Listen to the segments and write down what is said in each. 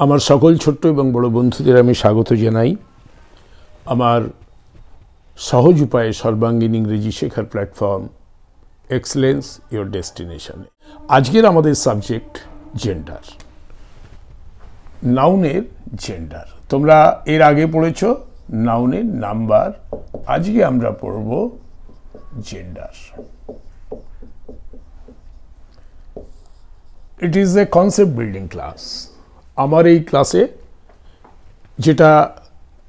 আমার সকল ছোট্ট এবং বড় বন্ধুদের আমি স্বাগত জানাই আমার সহজ উপায়ে সর্বাঙ্গীন ইংরেজি শেখার প্ল্যাটফর্ম এক্সেলেন্স ইওর ডেস্টিনেশনে। আজকের আমাদের সাবজেক্ট জেন্ডার, নাউনের জেন্ডার। তোমরা এর আগে পড়েছ নাউনের নাম্বার, আজকে আমরা পড়ব gender. It is a concept building class. আমার এই ক্লাসে যেটা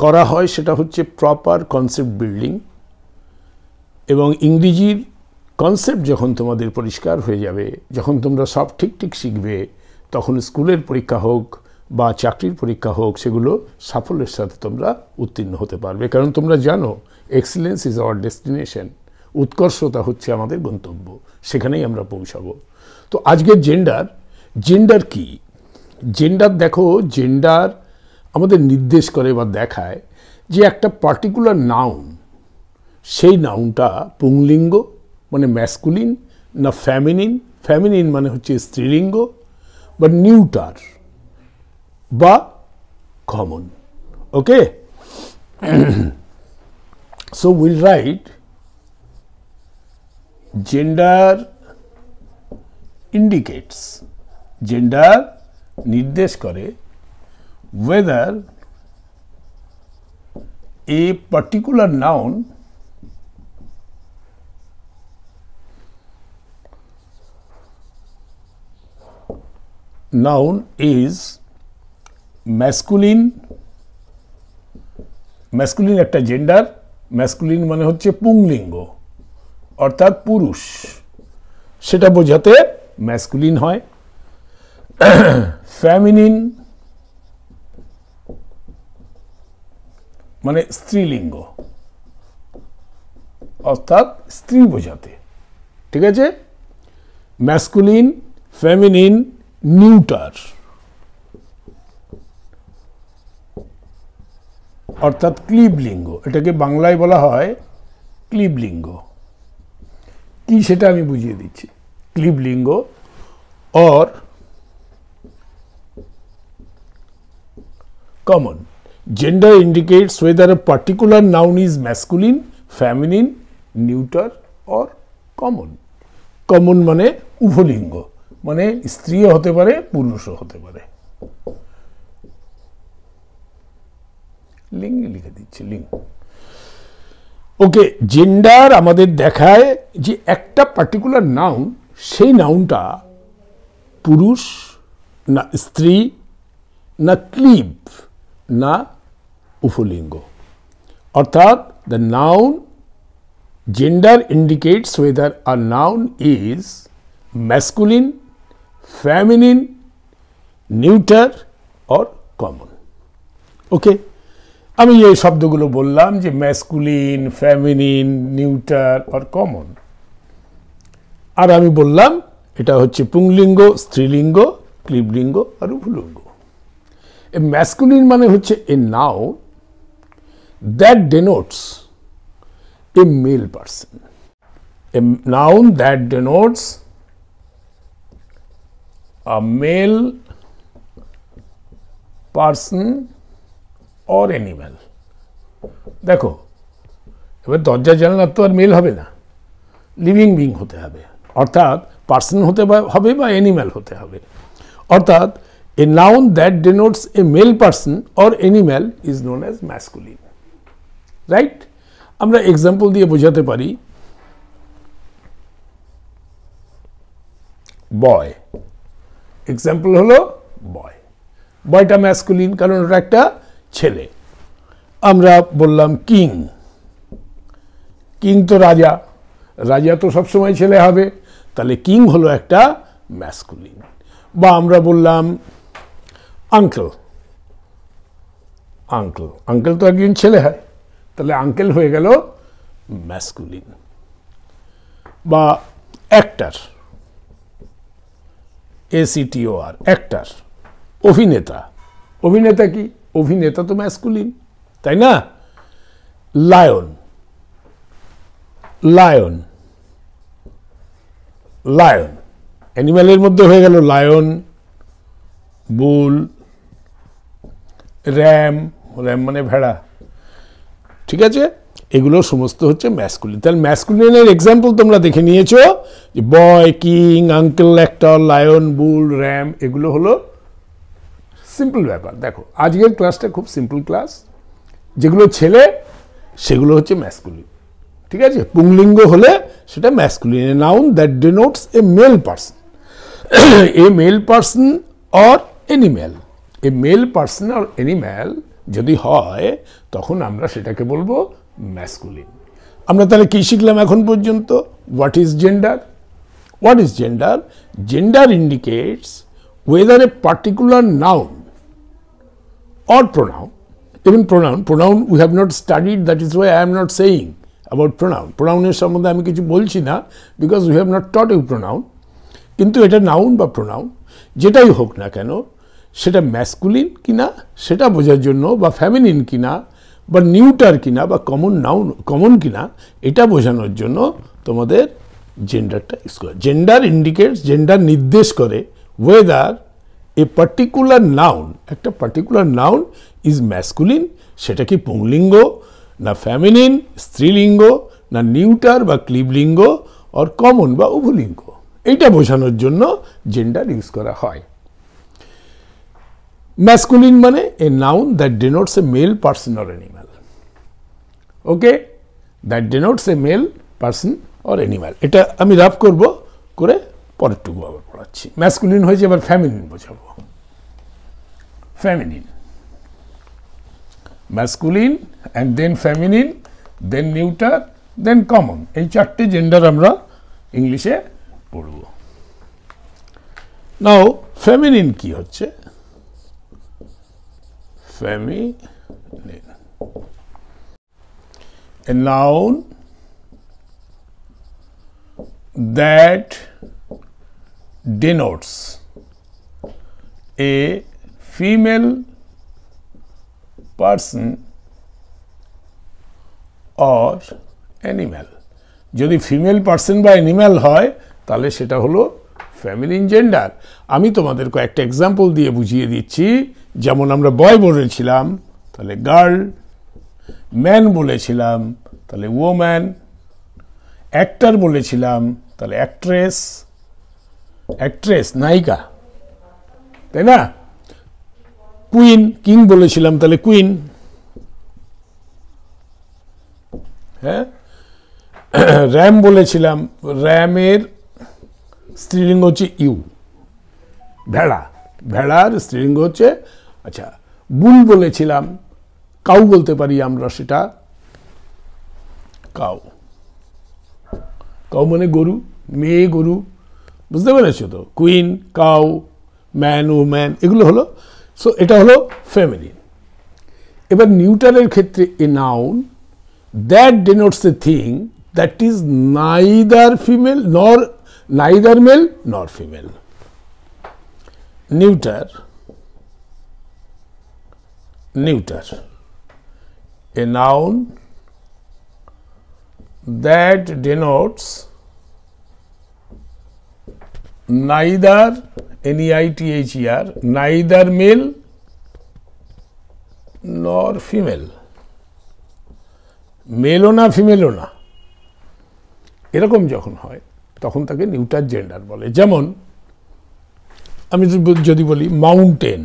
করা হয় সেটা হচ্ছে প্রপার কনসেপ্ট বিল্ডিং, এবং ইংরেজির কনসেপ্ট যখন তোমাদের পরিষ্কার হয়ে যাবে, যখন তোমরা সব ঠিক শিখবে, তখন স্কুলের পরীক্ষা হোক বা চাকরির পরীক্ষা হোক, সেগুলো সাফল্যের সাথে তোমরা উত্তীর্ণ হতে পারবে। কারণ তোমরা জানো এক্সেলেন্স ইজ আওয়ার ডেস্টিনেশন, উৎকর্ষতা হচ্ছে আমাদের গন্তব্য, সেখানেই আমরা পৌঁছাবো। তো আজকের জেন্ডার কি? জেন্ডার দেখো, জেন্ডার আমাদের নির্দেশ করে বা দেখায় যে একটা পার্টিকুলার নাউন, সেই নাউনটা পুংলিঙ্গ মানে ম্যাসকুলিন না ফ্যামিনিন, ফ্যামিনিন মানে হচ্ছে স্ত্রীলিঙ্গ, বা নিউটার বা common. Okay, so will write gender indicates, gender নির্দেশ করে whether a particular noun is masculine, masculine একটা জেন্ডার, masculine মানে হচ্ছে পুংলিঙ্গ অর্থাৎ পুরুষ, সেটা বোঝাতে masculine হয়। ফ্যামিনিন মানে স্ত্রীলিঙ্গ অর্থাৎ স্ত্রী বোঝাতে, ঠিক আছে? ম্যাসকুলিন, ফেমিনিন, নিউটার অর্থাৎ ক্লীবলিঙ্গ, এটাকে বাংলায় বলা হয় ক্লীবলিঙ্গ। কি সেটা আমি বুঝিয়ে দিচ্ছি। ক্লীবলিঙ্গ or common. Gender indicates whether a particular noun is masculine, feminine, neuter or common. Common মানে উভলিঙ্গ, মানে স্ত্রীও হতে পারে পুরুষও হতে পারে। লিঙ্গ লিখে দিচ্ছি, লিঙ্গ। ওকে, জেন্ডার আমাদের দেখায় যে একটা পার্টিকুলার নাউন, সেই নাউনটা পুরুষ না স্ত্রী না ক্লীব না উভলিঙ্গ, অর্থাৎ the noun gender indicates whether a noun is masculine, feminine, neuter or common. Okay, আমি এই শব্দগুলো বললাম যে masculine, feminine, neuter or common, আর আমি বললাম এটা হচ্ছে পুংলিঙ্গ, স্ত্রীলিঙ্গ, ক্লীবলিঙ্গ আর উভলিঙ্গ। এ ম্যাসকুলিন মানে হচ্ছে এ noun that denotes A male person, A noun that denotes a mail person or animal. দেখো, এবার দরজা জানলা তো আর মেল হবে না, লিভিং বিং হতে হবে, অর্থাৎ পার্সন হতে হবে বা অ্যানিম্যাল হতে হবে। অর্থাৎ এ noun that denotes A male person or animal is known as masculine, right? আমরা এক্সাম্পল দিয়ে বোঝাতে পারি। বয়, এক্সাম্পল হলো বয়। বয়টা ম্যাসকুলিন কারণ ওটা একটা ছেলে। আমরা বললাম কিং, কিং তো রাজা, রাজা তো সবসময় ছেলে হবে, তাহলে কিং হলো একটা ম্যাসকুলিন। বা আমরা বললাম আঙ্কেল, আঙ্কেল, আঙ্কেল তো একজন ছেলে হয়, তাহলে আঙ্কেল হয়ে গেল ম্যাসকুলিন। বা অ্যাক্টর, ACTOR, অ্যাক্টর, অভিনেতা। অভিনেতা কি? অভিনেতা তো ম্যাসকুলিন, তাই না? লায়ন, লায়ন, লায়ন অ্যানিম্যালের মধ্যে হয়ে গেল লায়ন, বুল, র্যাম, র্যাম মানে ভেড়া, ঠিক আছে, এগুলো সমস্ত হচ্ছে ম্যাসকুলিন। তাহলে ম্যাসকুলিনের এক্সাম্পল তোমরা দেখে নিয়েছো, যে বয়, কিং, আঙ্কেল, অ্যাক্টর, লায়ন, বুল, র্যাম, এগুলো হলো সিম্পল ব্যাপার। দেখো আজকের ক্লাসটা খুব সিম্পল ক্লাস, যেগুলো ছেলে সেগুলো হচ্ছে ম্যাসকুলিন, ঠিক আছে। পুংলিঙ্গ হলে সেটা masculine, a noun that denotes a male person, a male person or any male, a male person or any male যদি হয় তখন আমরা সেটাকে বলবো ম্যাসকুলিন। আমরা তাহলে কি শিখলাম এখন পর্যন্ত? What is gender? What is gender? Gender indicates whether a particular noun or pronoun, even pronoun we have not studied, that is why I am not saying about pronoun. Pronoun সম্বন্ধে আমি কিছু বলছি না, because we have not taught you pronoun. কিন্তু এটা noun বা pronoun যেটাই হোক না কেন, সেটা ম্যাসকুলিন কিনা সেটা বোঝার জন্য, বা ফ্যামিনিন কিনা বা নিউটার কিনা বা কমন কিনা এটা বোঝানোর জন্য তোমাদের জেন্ডারটা ইউজ করে। জেন্ডার ইন্ডিকেটস, জেন্ডার নির্দেশ করে ওয়েদার এ পার্টিকুলার নাউন, একটা পার্টিকুলার নাউন ইজ ম্যাসকুলিন, সেটা কি পুংলিঙ্গ না ফ্যামিনিন স্ত্রীলিঙ্গ, না নিউটার বা ক্লিবলিঙ্গ, অর কমন বা উভলিঙ্গ, এইটা বোঝানোর জন্য জেন্ডার ইউজ করা হয়। ম্যাসকুলিন মানে এ noun that denotes a male person or animal, okay, that denotes a male person or animal. এটা আমি রাফ করব, করে পরেরটুকু আবার পড়াচ্ছি। ম্যাসকুলিন হয়েছে, এবার ফ্যামিনিন বোঝাবো। Feminine, masculine and then feminine, then neuter, then common, এই চারটে জেন্ডার আমরা ইংলিশে পড়ব। নাও ফ্যামিনিন কি হচ্ছে? Feminine, a noun that denotes a female person or animal. যদি ফিমেল পার্সন বা অ্যানিম্যাল হয় তাহলে সেটা হলো ফ্যামিলিন জেন্ডার। আমি তোমাদের কয়েকটা এক্সাম্পল দিয়ে বুঝিয়ে দিচ্ছি। যেমন আমরা বয় বলেছিলাম তাহলে গার্ল, ম্যান বলেছিলাম তাহলে ওম্যান, অ্যাক্টর বলেছিলাম তাহলে অ্যাক্ট্রেস, অ্যাক্ট্রেস নায়িকা, তাই না? কুইন, কিং বলেছিলাম তাহলে কুইন, হ্যাঁ। র্যাম বলেছিলাম, র্যামের স্ত্রীলিঙ্গ হচ্ছে ইউ, ভেড়া, ভেড়ার স্ত্রীলিঙ্গ হচ্ছে, আচ্ছা। বুল বলেছিলাম, কাউ বলতে পারি আমরা, সেটা কাউ, কাউ মানে গরু, মেয়ে গরু, বুঝতে পেরেছো তো? কুইন, কাউ, ম্যান, ওম্যান, এগুলো হলো, সো এটা হলো ফেমিনিন। এবার নিউটারের ক্ষেত্রে এ noun that denotes a thing that is neither female নর নাইদার মেল নর female. Neuter, neuter, a noun that denotes neither, N-E-I-T-H-E-R, neither male nor female, মেলও না ফিমেলও না, এরকম যখন হয় তখন তাকে নিউটার জেন্ডার বলে। যেমন আমি যদি বলি মাউন্টেন,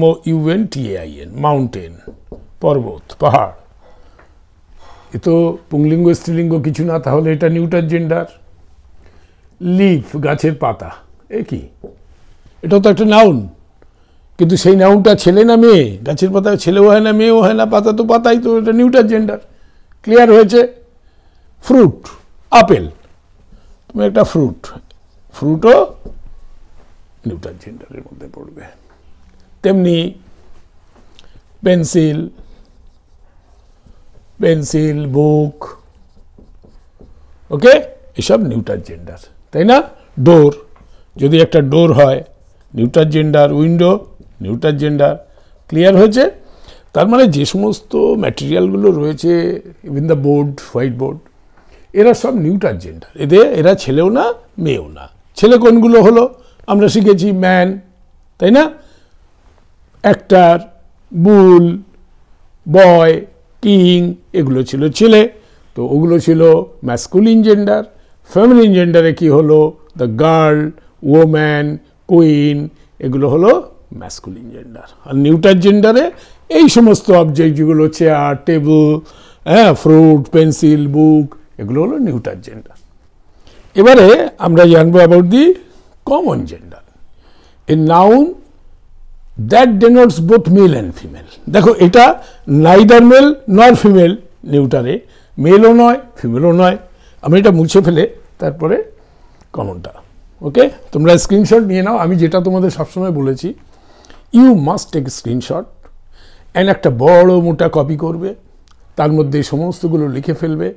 MOUNTAIN, মাউন্টেন, পর্বত, পাহাড়, এ তো পুংলিঙ্গ স্ত্রীলিঙ্গ কিছু না, তাহলে এটা নিউটার জেন্ডার। লিফ, গাছের পাতা, এ কি, এটাও তো একটা নাউন, কিন্তু সেই নাউনটা ছেলে না মেয়ে? গাছের পাতা ছেলেও হয় না মেয়েও হয় না, পাতা তো পাতাই, তো এটা নিউটার জেন্ডার। ক্লিয়ার হয়েছে? ফ্রুট, আপেল, তুমি একটা ফ্রুট, ফ্রুটও নিউটার জেন্ডারের মধ্যে পড়বে। তেমনি পেন্সিল, পেন্সিল, বুক, ওকে, এসব নিউটার জেন্ডার, তাই না? ডোর, যদি একটা ডোর হয় neuter gender, window neuter gender. Clear হয়েছে? তার মানে যে সমস্ত ম্যাটেরিয়ালগুলো রয়েছে, even the board, white board, এরা সব নিউটার জেন্ডার। এরা ছেলেও না মেয়েও না। ছেলে কোনগুলো হলো? আমরা শিখেছি ম্যান, তাই না? অ্যাক্টর, বুল, বয়, কিং এগুলো ছিল ছেলে, তো ওগুলো ছিল ম্যাসকুলিন জেন্ডার। ফেমিনিন জেন্ডারে কি হলো, দ্য গার্ল, ওম্যান, কুইন এগুলো হলো ম্যাসকুলিন জেন্ডার। আর নিউটার জেন্ডারে এই সমস্ত অবজেক্ট যেগুলো চেয়ার, টেবিল, ফ্রুট, পেন্সিল, বুক এগুলো হলো নিউটার জেন্ডার। এবারে আমরা জানবো about the common gender. A noun that denotes both male and female. দেখো এটা নাইদার মেল নর ফিমেল, নিউটারে মেলও নয় ফিমেলও নয়। আমি এটা মুছে ফেলে তারপরে কমনটা, ওকে? তোমরা স্ক্রিনশট নিয়ে নাও। আমি যেটা তোমাদের সবসময় বলেছি, you must take screenshot and একটা বড় মোটা কপি করবে, তার মধ্যে সমস্তগুলো লিখে ফেলবে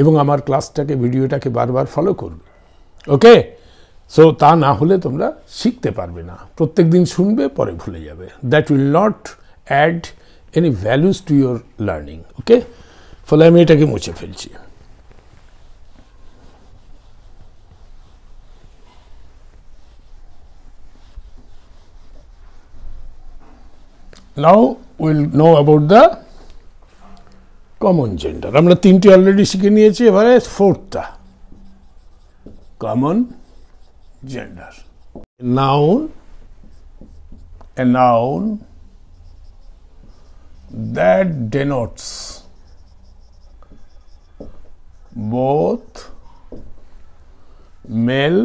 এবং আমার ক্লাসটাকে, ভিডিওটাকে বারবার ফলো করবে, ওকে? সো তা না হলে তোমরা শিখতে পারবে না, প্রত্যেক দিন শুনবে পরে ভুলে যাবে। That will not add any values to your learning, okay? ফলে আমি এটাকে মুছে ফেলছি। Now we'll know about the common gender. আমরা তিনটি অলরেডি শিখে নিয়েছি, এবারে ফোর্থটা common gender. A noun that denotes both male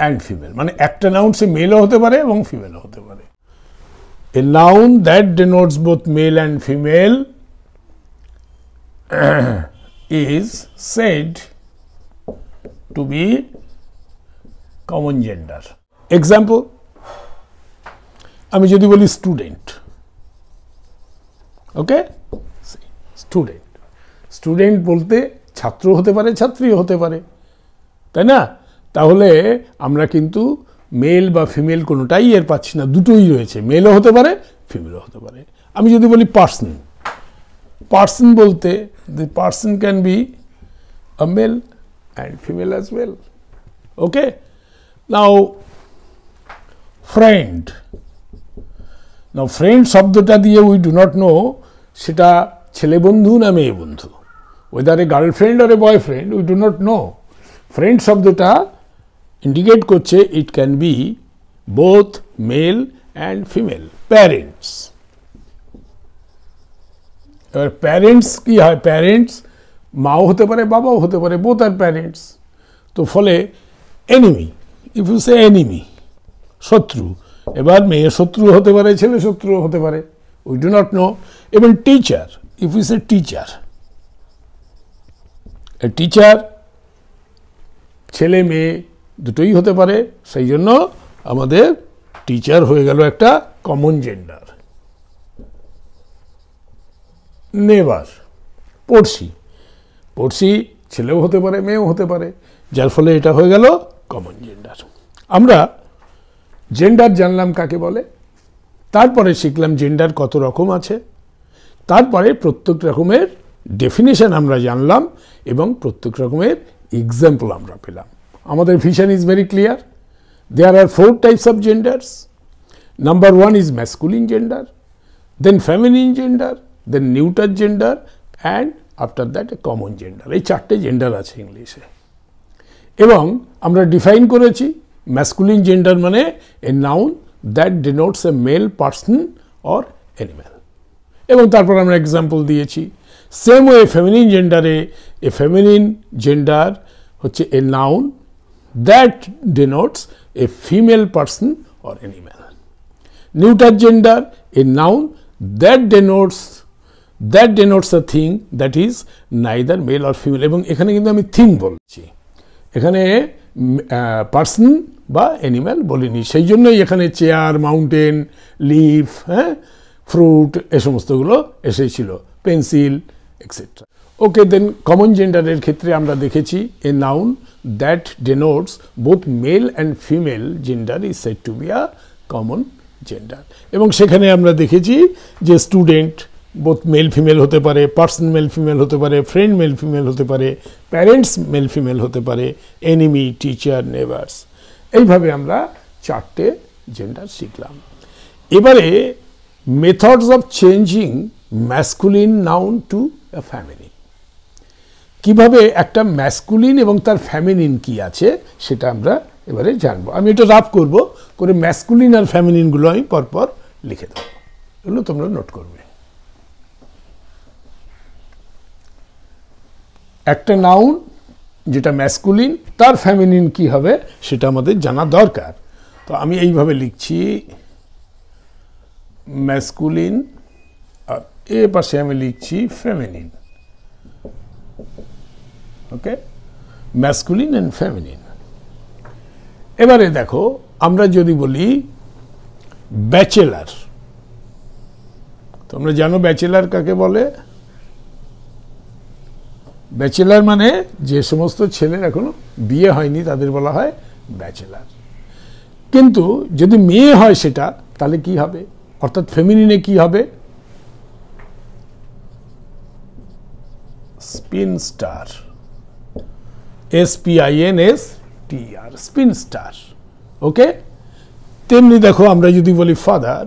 and female, মানে একটা নাউন সে মেলও হতে পারে এবং ফিমেলও হতে পারে। A noun that denotes both male and female is said to be common gender. Example, আমি যদি বলি স্টুডেন্ট, ওকে? স্টুডেন্ট, স্টুডেন্ট বলতে ছাত্র হতে পারে, ছাত্রীও হতে পারে, তাই না? তাহলে আমরা কিন্তু মেল বা ফিমেল কোনোটাই এর পাচ্ছি না, দুটোই রয়েছে, মেলও হতে পারে ফিমেলও হতে পারে। আমি যদি বলি পার্সন, পার্সন বলতে the person can be a male and female as well, okay? Now friend, now friend শব্দটা দিয়ে we do not know সেটা ছেলে বন্ধু না মেয়ে বন্ধু, whether a girlfriend or a boyfriend, we do not know. friend শব্দটা indicate করছে it can be both male and female. Parents, এবার প্যারেন্টস কি হয়, প্যারেন্টস মাও হতে পারে বাবাও হতে পারে, বোথ আর প্যারেন্টস। তো ফলে enemy, if you say enemy শত্রু, এবার মেয়ে শত্রু হতে পারে, ছেলে শত্রু হতে পারে, উই ডু নট নো। এবং teacher, if you say teacher, teacher ছেলে মেয়ে দুটোই হতে পারে, সেই জন্য আমাদের টিচার হয়ে গেল একটা কমন জেন্ডার। নেবার, পড়শি, পড়শি ছেলেও হতে পারে মেয়েও হতে পারে, যার ফলে এটা হয়ে গেল কমন জেন্ডার। আমরা জেন্ডার জানলাম কাকে বলে, তারপরে শিখলাম জেন্ডার কত রকম আছে, তারপরে প্রত্যেক রকমের ডেফিনেশন আমরা জানলাম এবং প্রত্যেক রকমের এক্সাম্পল আমরা পেলাম। আমাদের vision is very clear. There are 4 types of genders. Number 1 is masculine gender, then feminine gender, then neuter gender and after that a common gender. এই 4টে জেন্ডার আছে ইংলিশে। এবং আমরা ডিফাইন করেছি ম্যাসকুলিন জেন্ডার মানে এ noun that denotes a male person or animal, এবং তারপর আমরা এক্সাম্পল দিয়েছি। সেম ওয়ে ফেমিনিন জেন্ডারে এ ফেমিনিন জেন্ডার হচ্ছে এ noun that denotes a female person or animal. Neuter gender A noun that denotes a thing that is neither male or female, এবং এখানে কিন্তু আমি thing বলছি, এখানে পার্সন বা অ্যানিম্যাল বলিনি, সেই জন্যই এখানে চেয়ার, মাউন্টেন, লিফ, ফ্রুট এ সমস্তগুলো এসেছিল, পেন্সিল এক্সেট্রা। ওকে, দেন কমন জেন্ডারের ক্ষেত্রে আমরা দেখেছি এ noun that denotes both male and female gender is said to be a common gender, এবং সেখানে আমরা দেখেছি যে স্টুডেন্ট বোথ মেল ফিমেল হতে পারে, পার্সন মেল ফিমেল হতে পারে, ফ্রেন্ড মেল ফিমেল হতে পারে, প্যারেন্টস মেল ফিমেল হতে পারে, এনিমি, টিচার, নেবার্স। এইভাবে আমরা 4টে জেন্ডার শিখলাম। এবারে methods of changing masculine noun to a feminine, কিভাবে একটা ম্যাসকুলিন এবং তার ফ্যামিলিন কি আছে সেটা আমরা এবারে জানবো। আমি এটা রাফ করব, করে ম্যাসকুলিন আর ফ্যামিলিনগুলো আমি পরপর লিখে দেবো, এগুলো তোমরা নোট করবে। একটা নাউন যেটা ম্যাসকুলিন, তার ফ্যামিলিন কি হবে সেটা আমাদের জানা দরকার। তো আমি এইভাবে লিখছি, ম্যাসকুলিন, আর এর পাশে আমি লিখছি feminine. Okay, masculine and feminine. এবারে দেখো, আমরা যদি বলি ব্যাচেলার, তোমরা জানো ব্যাচেলার কাকে বলে? ব্যাচেলার মানে যে সমস্ত ছেলের এখনো বিয়ে হয়নি তাদের বলা হয় ব্যাচেলার। কিন্তু যদি মেয়ে হয় সেটা, তাহলে কি হবে? অর্থাৎ ফেমিনিনে কি হবে? স্পিনস্টার, SPINSTER, স্পিনস্টার। ওকে, তেমনি দেখো আমরা যদি বলি ফাদার,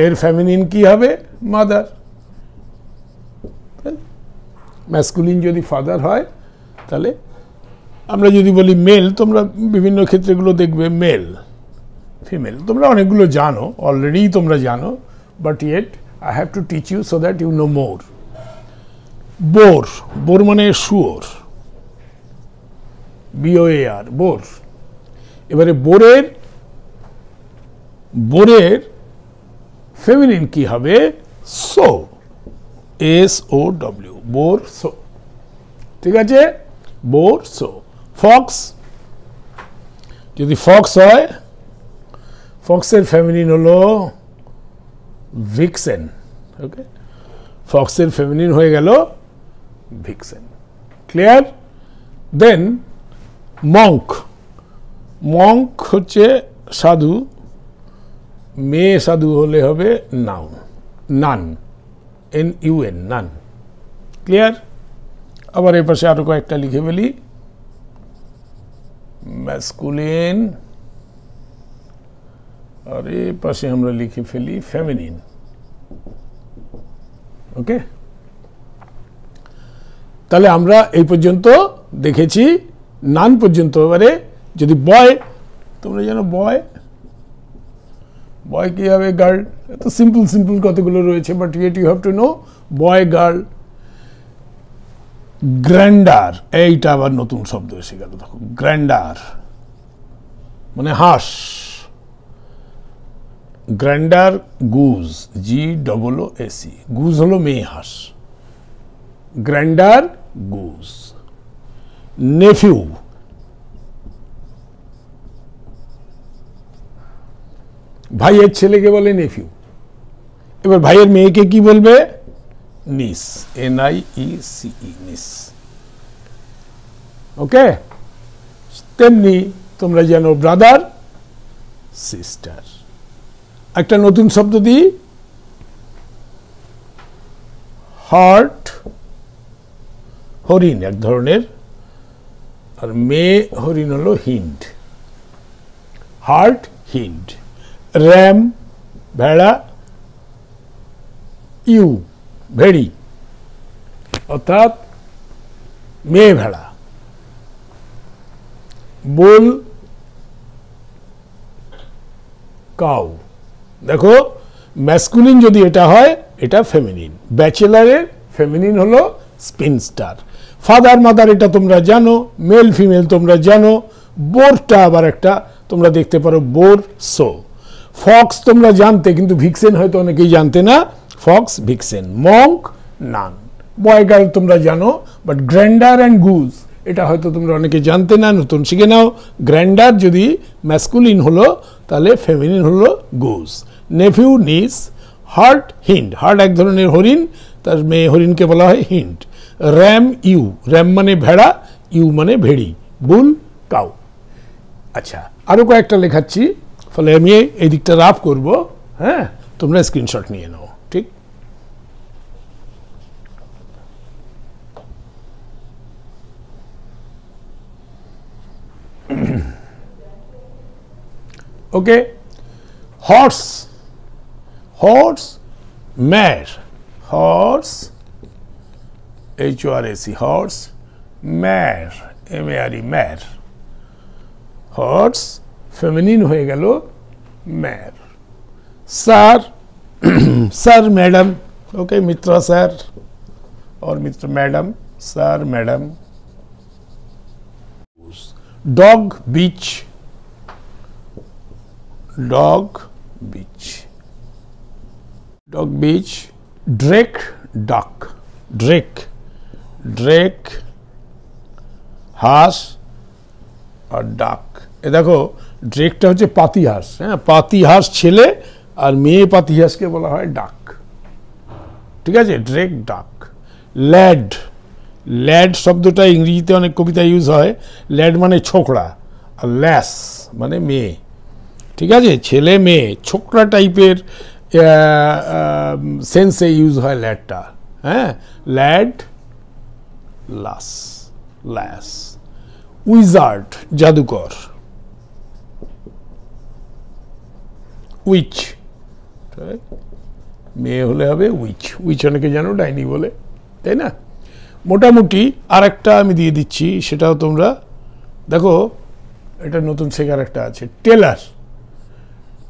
এর ফেমিনিন কি হবে? মাদার। ম্যাসকুলিন যদি ফাদার হয়, তাহলে আমরা যদি বলি মেল, তোমরা বিভিন্ন ক্ষেত্রেগুলো দেখবে মেল ফিমেল, তোমরা অনেকগুলো জানো, অলরেডি তোমরা জানো, but yet I have to teach you so that you know more. Boar, boar মানে শুয়োর, BOAR, বোর। এবারে বোরের ফেমিনিন কি হবে? Sow, SOW, boar sow. ঠিক আছে, বোর সো। ফক্স, যদি ফক্স হয়, ফক্সের ফেমিনিন হলো ভিক্সেন। ওকে, ফক্সের ফেমিনিন হয়ে গেল vixen. Clear? Then monk, monk হচ্ছে সাধু, মেয়ে সাধু হলে হবে noun, nun, NUN, nun. Clear? আবার এর পাশে আরো কয়েকটা লিখে ফেলি, ম্যাসকুলিন, আর এর পাশে আমরা লিখে ফেলি ফেমিনিন। ওকে, তাহলে আমরা এই পর্যন্ত দেখেছি, নান পর্যন্ত। এবারে যদি বয়, তোমরা জানো বয়, বয় কি হবে? গার্ল। এত সিম্পল সিম্পল কতগুলো রয়েছে, but yet you have to know boy, girl. Gander, এইটা আবার নতুন শব্দ এসে গেল, দেখো, গ্র্যান্ডার মানে হাঁস। গ্র্যান্ডার গুজ, GOOSE, গুজ হলো মেয়ে হাঁস, গ্র্যান্ডার গুজ। নেফিউ, ভাইয়ের ছেলেকে বলে নেফিউ। এবার ভাইয়ের মেয়েকে কি বলবে? নিস, NIECE, নিস। ওকে, তেমনি তোমরা জানো ব্রাদার, সিস্টার। একটা নতুন শব্দ দিই, হার্ট, হরিণ এক ধরনের, আর মেয়ে হরিণ হলো হিন্ড, হার্ট, হিন্ড। র্যাম, ভেড়া, ইউ, ভেড়ি, অর্থাৎ মেয়ে ভেড়া। বুল, কাউ। দেখো, ম্যাসকুলিন যদি এটা হয়, এটা ফেমিনিন। ব্যাচেলারের ফেমিনিন হলো স্পিনস্টার। ফাদার, মাদার এটা তোমরা জানো, মেল ফিমেল তোমরা জানো। বোরটা আবার একটা তোমরা দেখতে পারো, বোর সো। ফক্স তোমরা জানতে, কিন্তু ভিক্সেন হয়তো অনেকেই জানতে না, ফক্স, ভিক্সেন। মঙ্ক, নান। বয়, গার্ল তোমরা জানো, বাট গ্র্যান্ডার অ্যান্ড গুজ এটা হয়তো তোমরা অনেকে জানতে না, নতুন শিখে নাও। গ্র্যান্ডার যদি ম্যাসকুলিন হলো, তাহলে ফেমিনিন হলো গুজ। নেফিউ, নিস। হার্ট, হিন্ড, হার্ট এক ধরনের হরিণ, তার মেয়ে হরিণকে বলা হয় হিন্ড। র্যাম, ইউ, র্যাম মানে ভেড়া, ইউ মানে ভেড়ি। বুল, কাউ। আচ্ছা, আরো কয়েকটা লেখাচ্ছি, ফলে আমি এই দিকটা রাফ করব। হ্যাঁ, তোমরা স্ক্রিনশট নিয়ে নাও। ঠিক, okay. Horse, horse, mare, horse, HORS, horse, mare, MARE, mare, horse feminine হয়ে গেল mare. Sir, sir madam, okay, Mitra sir और Mitra madam, sir madam. Dog bitch, dog bitch, dog bitch. Drake duck, drake, drake হাঁস আর ডাক। এ দেখো ড্রেকটা হচ্ছে পাতিহাঁস, হ্যাঁ, পাতিহাঁস ছেলে আর মেয়ে পাতিহাঁসকে বলা হয় ডাক, ঠিক আছে, ড্রেক ডাক। ল্যাড, ল্যাড শব্দটা ইংরেজিতে অনেক কবিতা ইউজ হয়। ল্যাড মানে ছোকরা, আর ল্যাস মানে মেয়ে, ঠিক আছে, ছেলে মেয়ে, ছোকরা টাইপের সেন্সে ইউজ হয় ল্যাডটা, হ্যাঁ, ল্যাড, লাস, ল্যাস। উইজার্ড জাদুকর, উইচ, মেয়ে হলে হবে উইচ, উইচ অনেকে জানো ডাইনি বলে, তাই না? মোটামুটি আর একটা আমি দিয়ে দিচ্ছি, সেটাও তোমরা দেখো, এটা নতুন শেখার একটা আছে, টেলার,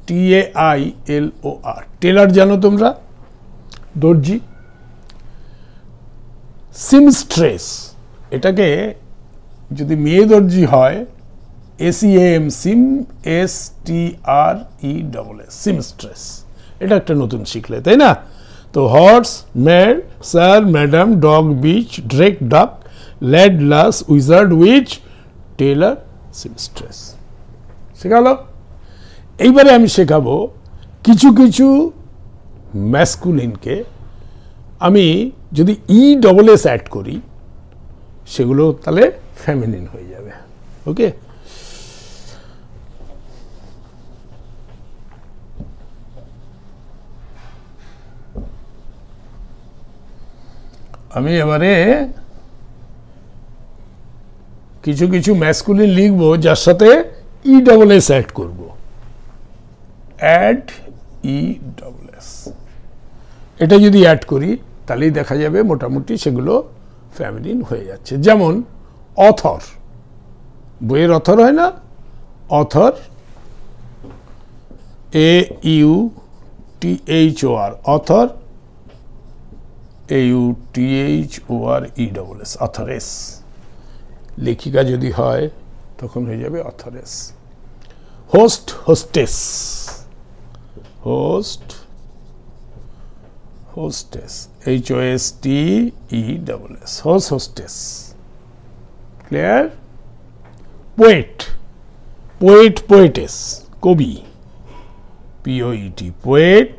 TAILOR, টেলার জানো তোমরা, দর্জি। সিমস্ট্রেস, এটাকে যদি মেয়ে দর্জি হয় SEAM, সিম, STRESS, সিমস্ট্রেস, এটা একটা নতুন শিখলে, তাই না? তো horse, mare, sir, madam, dog, bitch, drake, duck, lad, lass, wizard, witch, tailor, seamstress শেখালো। এইবারে আমি শেখাবো কিছু কিছু ম্যাসকুলিনকে আমি যদি ESS অ্যাড করি, সেগুলো তাহলে ফেমিনিন হয়ে যাবে, ওকে। আমি এবারে কিছু কিছু ম্যাসকুলিন লিখবো যার সাথে ESS অ্যাড করব, অ্যাড ESS। এটা যদি অ্যাড করি তাহলেই দেখা যাবে মোটামুটি সেগুলো ফেমিনিন হয়ে যাচ্ছে। যেমন অথর, বইয়ের অথর হয় না, অথর, AUTHOR, অথর, AUTHORESS, অথরেস। লেখিকা যদি হয় তখন হয়ে যাবে অথরেস। Host, hostess, host, hostess, HOSTESS, host, hostess, clear? Poet, poet, poetess, কবি, POET, poet,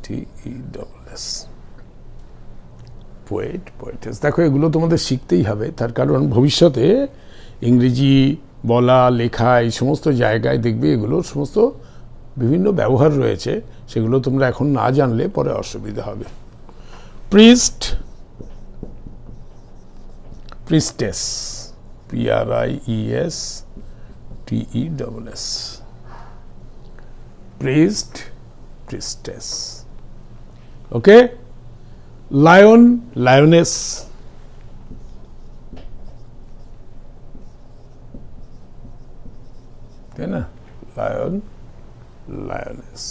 TESS, poet, poetess. দেখো এগুলো তোমাদের শিখতেই হবে, তার কারণ ভবিষ্যতে ইংরেজি বলা লেখা এই সমস্ত জায়গায় দেখবে এগুলোর সমস্ত বিভিন্ন ব্যবহার রয়েছে, সেগুলো তোমরা এখন না জানলে পরে অসুবিধা হবে। Priest, priestess, PRIESTESS, priest, priestess, okay. Lion, lioness, তাই না, lion, lioness.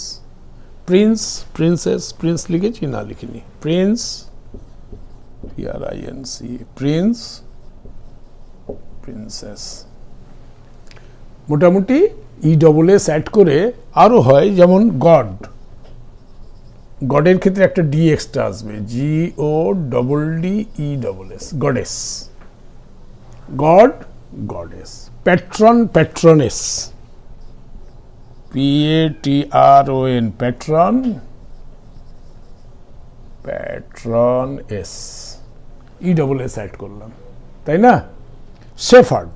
Prince, princess, prince লিখেছি না লিখিনি, প্রিন্স, PRINC, প্রিন্স, প্রিন্সেস। মোটামুটি ESS অ্যাড করে আরও হয়, যেমন গড, গডের ক্ষেত্রে একটা ডি এক্সট্রা আসবে, GODDESS, goddess, god, goddess. Patron, patroness, PATRON, patron, patroness, ESS add করলাম, তাই না? শেফার্ড,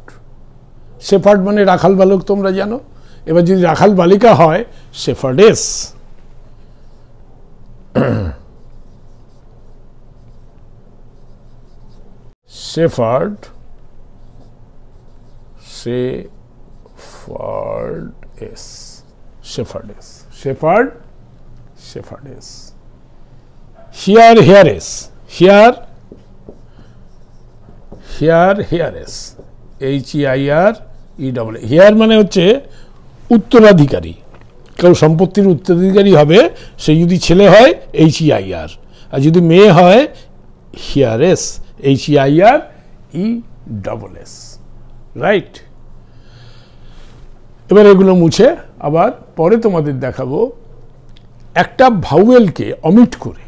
শেফার্ড মানে রাখাল বালক, তোমরা জানো। এবার যদি রাখাল বালিকা হয় শেফার্ডেস, shepherd, Shepherdess. Shepherdess. Shepherd. Shepherdess. Here, heiress. Here, heiress. H-E-I-R-E-double. Here মানে হচ্ছে উত্তরাধিকারী, কেউ সম্পত্তির উত্তরাধিকারী হবে, সে যদি ছেলে হয় H-E-I-R, আর যদি মেয়ে হয় heiress, H-E-I-R-E-double-S, রাইট। এবার এগুলো মুছে আবার পরে তোমাদের দেখাবো একটা ভাউয়েলকে অমিট করে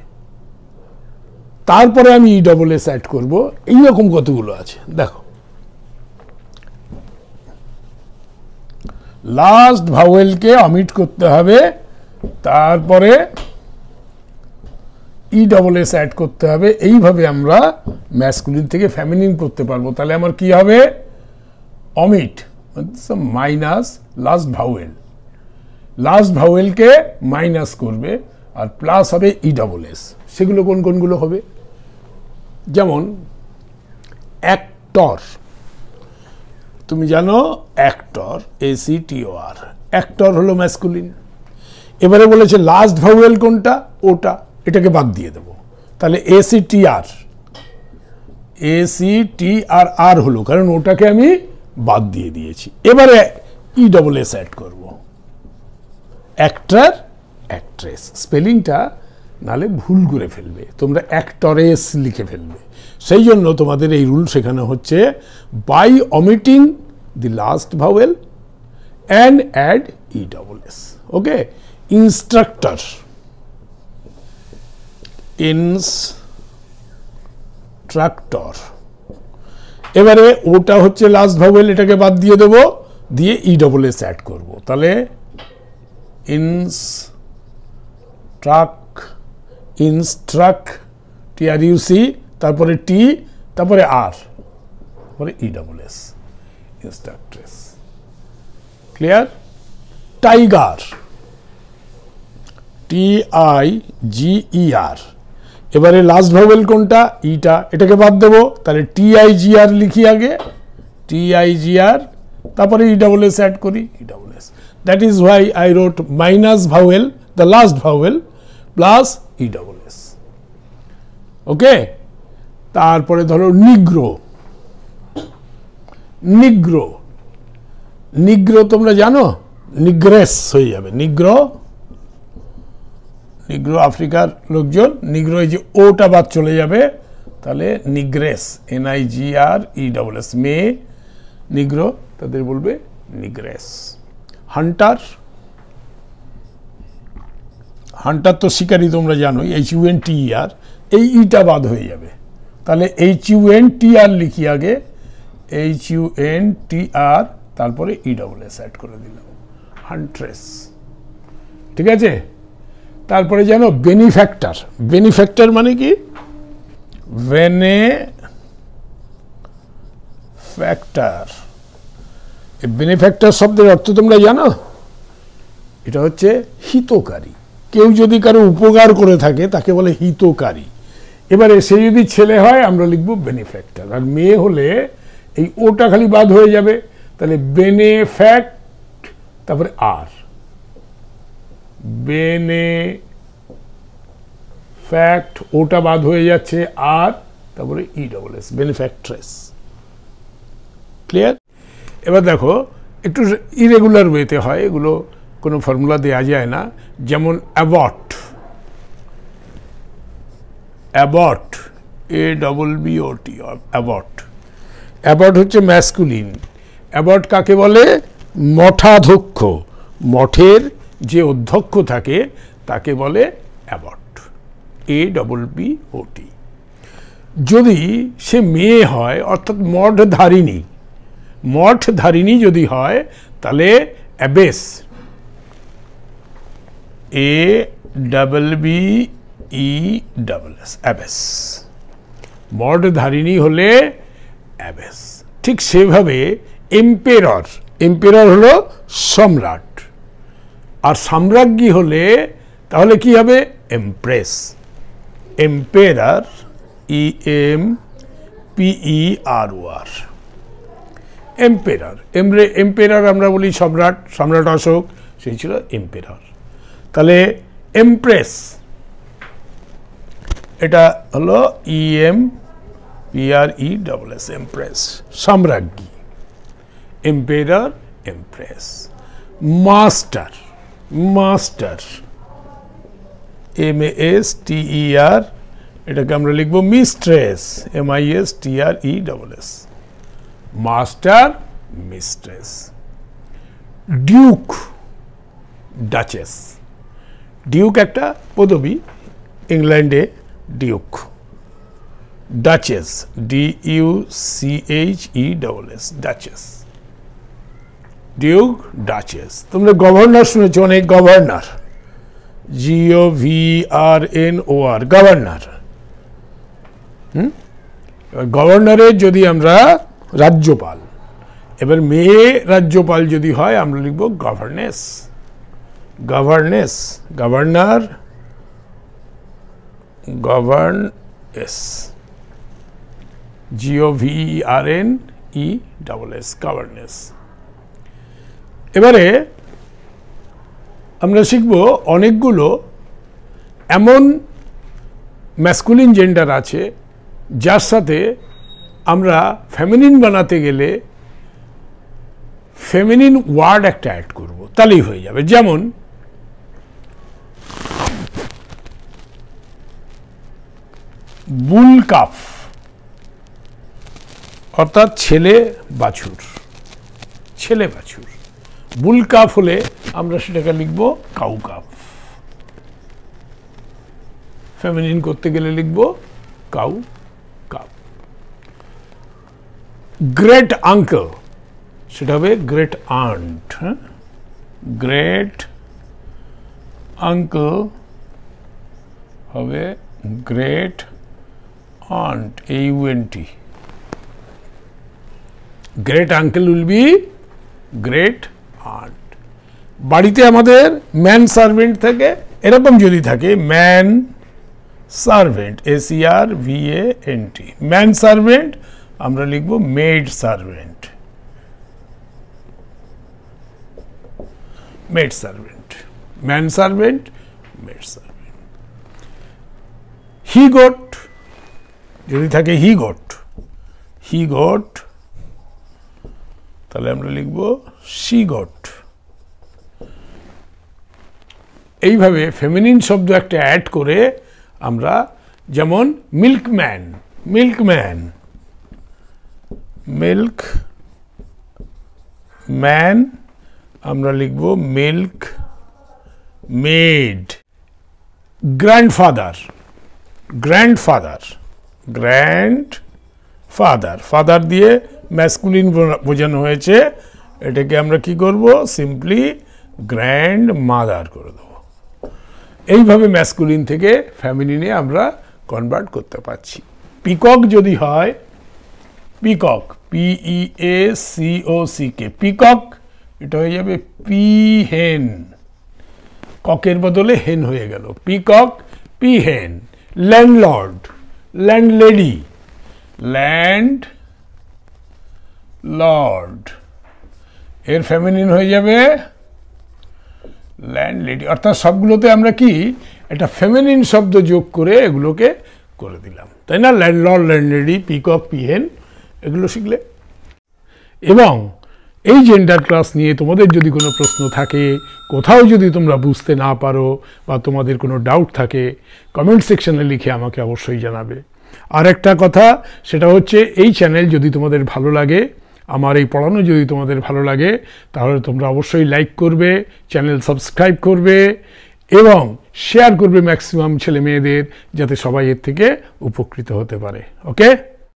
তারপরে আমি E-double-S অ্যাড করব, এইরকম কতগুলো আছে দেখো। লাস্ট ভাওয়েলকে অমিট করতে হবে, তারপরে E-double-S অ্যাড করতে হবে, এইভাবে আমরা ম্যাসকুলিন থেকে ফেমিনিন করতে পারবো। তাহলে আমার কি হবে, omit minus last vowel, last ভাওয়েলকে মাইনাস করবে আর প্লাস হবে E-double-S। সেগুলো কোন কোনগুলো হবে, যেমন অ্যাক্টর, তুমি জানো অ্যাক্টর, ACTOR, অ্যাক্টর হলো ম্যাসকুলিন। এবারে বলেছে লাস্ট ভাওয়েল কোনটা, ওটা, এটাকে বাদ দিয়ে দেবো, তাহলে ACTR হলো, কারণ ওটাকে আমি বাদ দিয়ে দিয়েছি। এবারে E-double-S অ্যাড করব, অ্যাক্টর, অ্যাক্ট্রেস, স্পেলিংটা নালে ভুল করে ফেলবে, তোমরা অ্যাক্টরেস লিখে ফেলবে। সেই জন্য তোমাদের এই রুল শেখানো হচ্ছে, by omitting the last vowel and add E-double-S। Okay, instructor, instructor, এবারে ওটা হচ্ছে লাস্ট ভাওয়েল, এটাকে বাদ দিয়ে দেবো, দিয়ে E-double-S অ্যাড করব, তাহলে ইনস্ট্রাক্ট, তারপরে টি, তারপরে আর, তারপরে E-double-S, ইনস্ট্রাক্ট্রেস। ক্লিয়ার? টাইগার, TIGER, এবারে লাস্ট ভাওয়েল কোনটা, ইটা, এটাকে বাদ দেবো, তাহলে TIGR লিখি আগে, TIGR, তারপরে E-double-S অ্যাড করি, E-double-S। That is why I রোট minus vowel, the last vowel, plus E-double-S। ওকে, তারপরে ধরো নিগ্রো, নিগ্রো, নিগ্রো তোমরা জানো, নিগ্রেস হয়ে যাবে, নিগ্রো, নিগ্রো আফ্রিকার লোকজন, নিগ্রো, এই যে ওটা বাদ চলে যাবে, তাহলে নিগ্রেস, NIGRESS, মেয়ে নিগ্রো, তাদের বলবে নিগ্রেস। হান্টার, হান্টার তো শিকারি, তোমরা জানোই, HUNTER, এই ইটা বাদ হয়ে যাবে, তাহলে HUNTR লিখি আগে, HUNTR, তারপরে E-double-S অ্যাড করে দিলাম, হান্ট্রেস। ঠিক আছে, তারপরে জানো বেনিফ্যাক্টর, বেনিফ্যাক্টর মানে কি, বেনিফ্যাক্টর, বেনিফ্যাক্টর শব্দের অর্থ তোমরা জানো, এটা হচ্ছে হিতকারী, কেউ যদি কারো উপকার করে থাকে তাকে বলে হিতকারী। এবারে সে যদি ছেলে হয় আমরা লিখব বেনিফ্যাক্টর, আর মেয়ে হলে এই ওটা খালি বাদ হয়ে যাবে, তাহলে বেনেফ্যাক্ট, তারপরে আর, বেনেফ্যাক্ট, ওটা বাদ হয়ে যাচ্ছে, আর তারপরে E-double-S, বেনিফ্যাক্ট্রেস। ক্লিয়ার? এবার দেখো একটু ইরেগুলার ওয়েতে হয়, এগুলো কোনো ফর্মুলা দেওয়া যায় না, যেমন abort, abort, ABBOT, abort, abort হচ্ছে ম্যাসকুলিন। অ্যাবর্ট কাকে বলে, মঠাধ্যক্ষ, মঠের যে অধ্যক্ষ থাকে তাকে বলে অ্যাবর্ট, ABBOT। যদি সে মেয়ে হয়, অর্থাৎ মঠধারিণী, মঠধারিণী যদি হয়, তাহলে অ্যাবেস, ABBESS, অ্যাবেস, মঠধারিণী হলে অ্যাবেস। ঠিক সেভাবে এম্পেরর, এম্পেরর হলো সম্রাট, আর সাম্রাজ্ঞী হলে তাহলে কি হবে, empress, emperor, EMPEROR, emperor. Emperor আমরা বলি সম্রাট, সম্রাট অশোক, সেই ছিল এম্পেরার। তাহলে এমপ্রেস, এটা হলো EMPRESS, এমপ্রেস, সম্রাজ্ঞী। Emperor, empress. Master, master, MASTER, এটাকে আমরা লিখব mistress, MISTRESS, master, mistress. Duke, duchess. Duke একটা পদবী, ইংল্যান্ডে duke. Duchess, DUCHESS, duchess. Duke, duchess. তোমরা গভর্নর শুনেছো অনেক, গভর্নর, GOVERNOR, গভর্নর। গভর্নরের যদি আমরা রাজ্যপাল, এবার মেয়ে রাজ্যপাল যদি হয় আমরা লিখব governance, governance, governor, governance, GOVERNESS, governance. এবারে আমরা শিখব অনেকগুলো এমন ম্যাসকুলিন জেন্ডার আছে যার সাথে আমরা ফেমিনিন বানাতে গেলে ফেমিনিন ওয়ার্ড একটা অ্যাড করব, তাহলেই হয়ে যাবে। যেমন বুলকাফ, অর্থাৎ ছেলে বাছুর, ছেলে বাছুর। বুলকাফ হলে আমরা সেটাকে লিখব কাউকাফ, ফেমিনিন করতে গেলে লিখব কাউ কাপ। গ্রেট আঙ্কেল, সেটা হবে গ্রেট আন্ট, গ্রেট আঙ্কেল হবে great aunt, AUNT। Great uncle will be great aunt. বাড়িতে আমাদের ম্যান সার্ভেন্ট থাকে, এরকম যদি থাকে man servant, SERVANT, man servant, আমরা লিখব maid servant, maid servant, man servant, maid servant. He got যদি থাকে হি গট, হি গট, তাহলে আমরা লিখব শি গট। এইভাবে ফেমিনিন শব্দ একটা অ্যাড করে আমরা, যেমন মিল্কম্যান, মিল্কম্যান, মিল্ক ম্যান, আমরা লিখব milk made. Grandfather, grandfather, grandfather, father দিয়ে ম্যাসকুলিন বোঝানো হয়েছে, এটাকে আমরা কি করব, সিম্পলি গ্র্যান্ড মাদার করে দেব। এইভাবে ম্যাসকুলিন থেকে ফ্যামিলিনে আমরা কনভার্ট করতে পারছি। পিকক যদি হয়, পিকক, PEACOCK, পিকক, এটা হয়ে যাবে পি হেন, ককের বদলে হেন হয়ে গেল, পিকক, পি হেন। ল্যান্ডলর্ড, ল্যান্ডলেডি, ল্যান্ড লর্ড, এর ফেমিনিন হয়ে যাবে ল্যান্ডলেডি। অর্থাৎ সবগুলোতে আমরা কি একটা ফেমিনিন শব্দ যোগ করে এগুলোকে করে দিলাম, তাই না? ল্যান্ডলর্ড, ল্যান্ডলেডি, পিকক, পিহেন, এগুলো শিখলে। এবং এই জেন্ডার ক্লাস নিয়ে তোমাদের যদি কোনো প্রশ্ন থাকে, কোথাও যদি তোমরা বুঝতে না পারো বা তোমাদের কোনো ডাউট থাকে, কমেন্ট সেকশনে লিখে আমাকে অবশ্যই জানাবে। আর একটা কথা, সেটা হচ্ছে এই চ্যানেল যদি তোমাদের ভালো লাগে, আমার এই পড়ানো যদি তোমাদের ভালো লাগে, তাহলে তোমরা অবশ্যই লাইক করবে, চ্যানেল সাবস্ক্রাইব করবে এবং শেয়ার করবে ম্যাক্সিমাম ছেলে মেয়েদের, যাতে সবাই এর থেকে উপকৃত হতে পারে। ওকে।